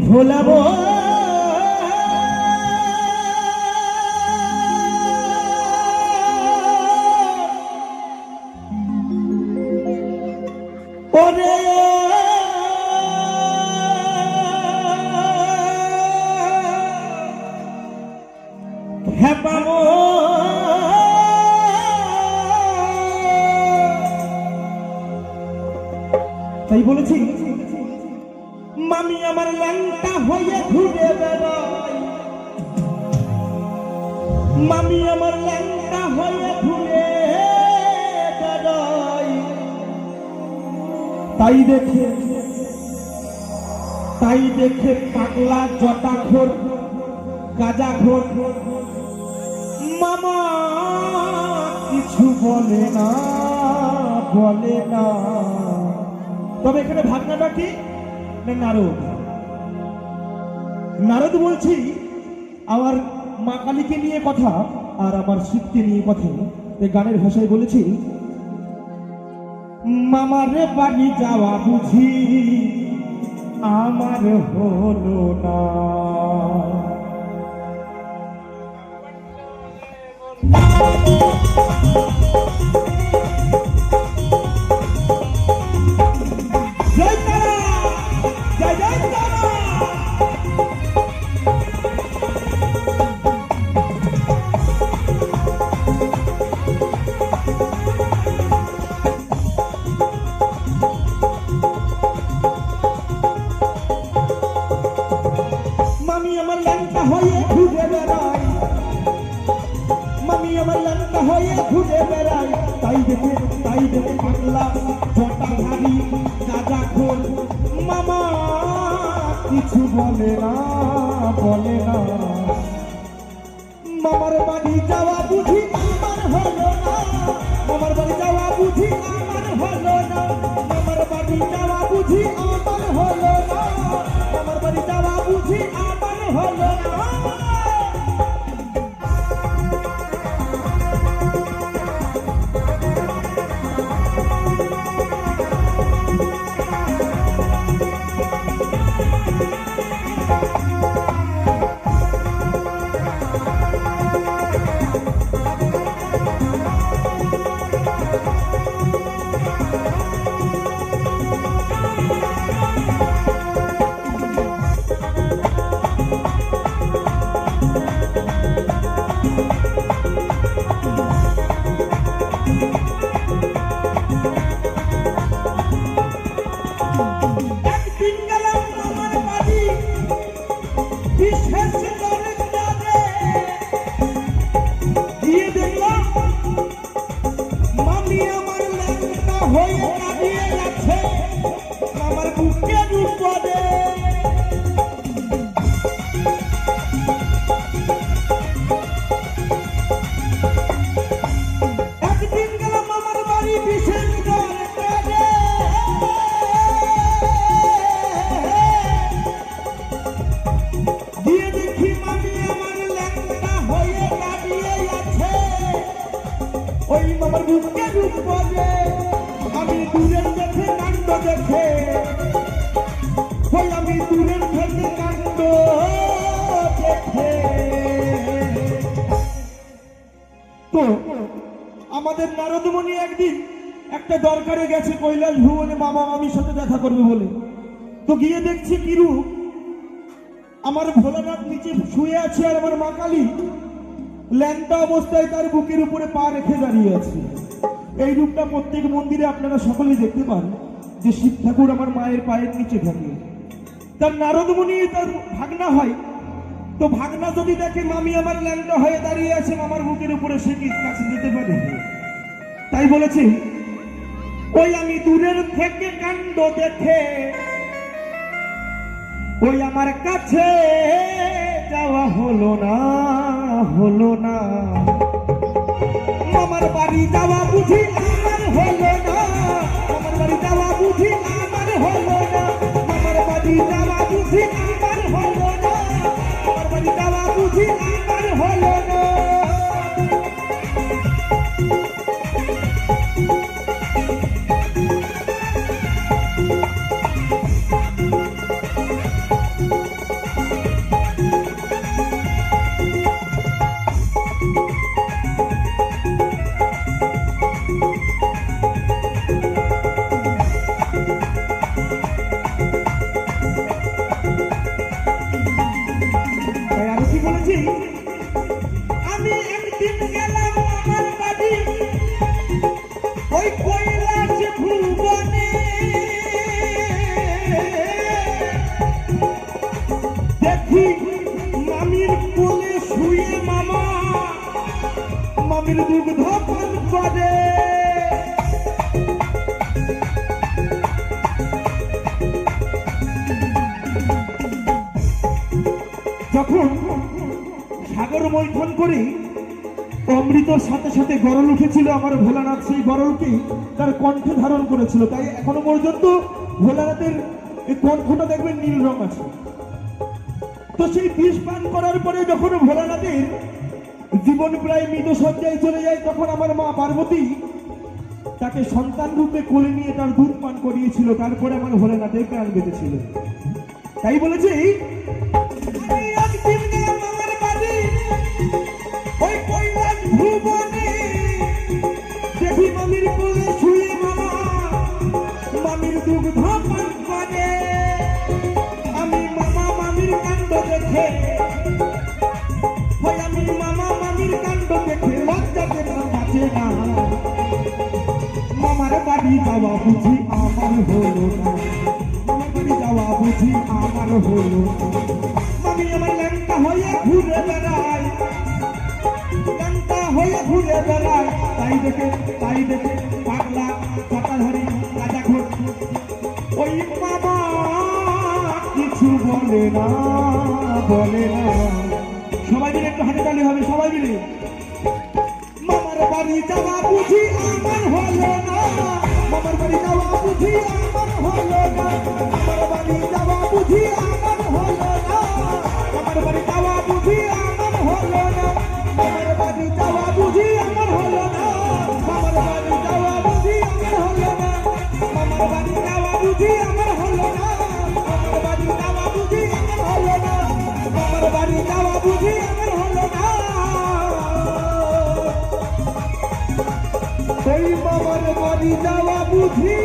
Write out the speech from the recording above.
ভোলাবো ওরে খেপাবো তাই বলেছি মামি আমার ল্যাংটা হয়ে ঘুরে বেড়ায়, মামি আমার ল্যাংটা হয়ে ঘুরে বেড়ায়। তাই দেখে পাগলা জটাখোর গাঁজাখোর মামা কিছু বলে না। তবে এখানে ভাগনাটা কি না নারদ বলছি আমার মা কালীকে নিয়ে কথা আর আমার শিবকে নিয়ে কথা। গানের ভাষায় বলেছি মামারে বাড়ি যাওয়া বুঝি আমার হলো না। ঘুরে বেড়াই তাই দেখে পাগলা জটা ভারী গাঁজা খোর মামা কিছু বলে না। মামার বাড়ি যাওয়া বুঝি আমার হলো না, মামার বাড়ি যাওয়া বুঝি আমার হলো না, মামার বাড়ি যাওয়া বুঝি আমার হলো না, মামার বাড়ি যাওয়া বুঝি আমার হলো না। আমি দূরের দেখে কাণ্ড দেখে আমি দূরের থেকে কাণ্ড দেখে। তো আমাদের নারদমণি একদিন একটা দরকারে গেছে কৈলাস ভুবনে মামা মামির সাথে দেখা করবে বলে। তো গিয়ে দেখছি কি রূপ, আমার ভোলানাথ নিচে শুয়ে আছে আর আমার মা কালী ল্যাংটা অবস্থায় তার বুকের উপরে পা রেখে দাঁড়িয়ে আছে। এই রূপটা প্রত্যেক মন্দিরে আপনারা সকলেই দেখতে পান যে শিব ঠাকুর আমার মায়ের পায়ের নিচে থাকে। তার নারদমণি তার ভাগনা হয়, তো ভাগনা যদি দেখে মামি আমার ল্যাংটা হয়ে দাঁড়িয়ে আছে মামার বুকের উপরে, সে কি কাছে যেতে পারে? তাই বলেছে ওই আমি দূরের থেকে কাণ্ড দেখে ওই আমার কাছে যাওয়া হলো না। মামার বাড়ি যাওয়া বুঝি আমার হলো না, মামার বাড়ি যাওয়া বুঝি আমার হলো না, মামার বাড়ি যাওয়া বুঝি আমার হলো না, মামার বাড়ি যাওয়া বুঝি আমার হলো না। মামির দুগ্ধ পান করে। যখন সাগর মৈথন করে অমৃতর সাথে সাথে গরল উঠেছিল, আমার ভোলানাথ সেই গরলকে তার কণ্ঠে ধারণ করেছিল। তাই এখনো পর্যন্ত ভোলানাথের এই কণ্ঠটা দেখবেন নীল রং আছে। তো সেই বিষ পান করার পরে যখন ভোলানাথের জীবন প্রায় মৃত সজ্জায় চলে যায়, তখন আমার মা পার্বতী তাকে সন্তান রূপে কোলে নিয়ে তার দুধ পান করিয়েছিল। তারপরে আমার ভোলানাথের প্রাণ বেঁচেছিল। তাই বলেছে মামির কোলে শুয়ে মামা মামির দুগ্ধ পান করে। আমি মামা মামির কাণ্ড দেখে আমি মামা মামির কাণ্ড দেখে লজ্জা পেতে বাঁচে না। মামার বাড়ি যাওয়া বুঝি আমার হলো না, মামার বাড়ি যাওয়া বুঝি আমার হলো। মামি আমার ল্যাংটা হয়ে ঘুরে বেড়ায়, ল্যাংটা হয়ে ঘুরে বেড়ায়। তাই দেখে পাগলা চাটাধারী রাজা ঘোষ ওই মামা কিছু বলে না। সবাই মিলে একটু হাতে তালি হবে, সবাই মিলে। মামার বাড়ি যাওয়া বুঝি আমার হলো না, মামার বাড়ি যাওয়া বুঝি আমার হলো না, আমার বাড়ি যাওয়া বুঝি আমার হলো না, আমার বাড়ি যাওয়া বুঝি আমার হলো না, আমার বাড়ি যাওয়া বুঝি আমার হলো না, আমার বাড়ি যাওয়া বুঝি আমার হলো না, আমার বাড়ি যাওয়া বুঝি আমার হলো না, আমার বাড়ি যাওয়া বুঝি আমার হলো না, আমার বাড়ি যাওয়া বুঝি আমার হলো না। ওই মামার বাড়ি যাওয়া বুঝি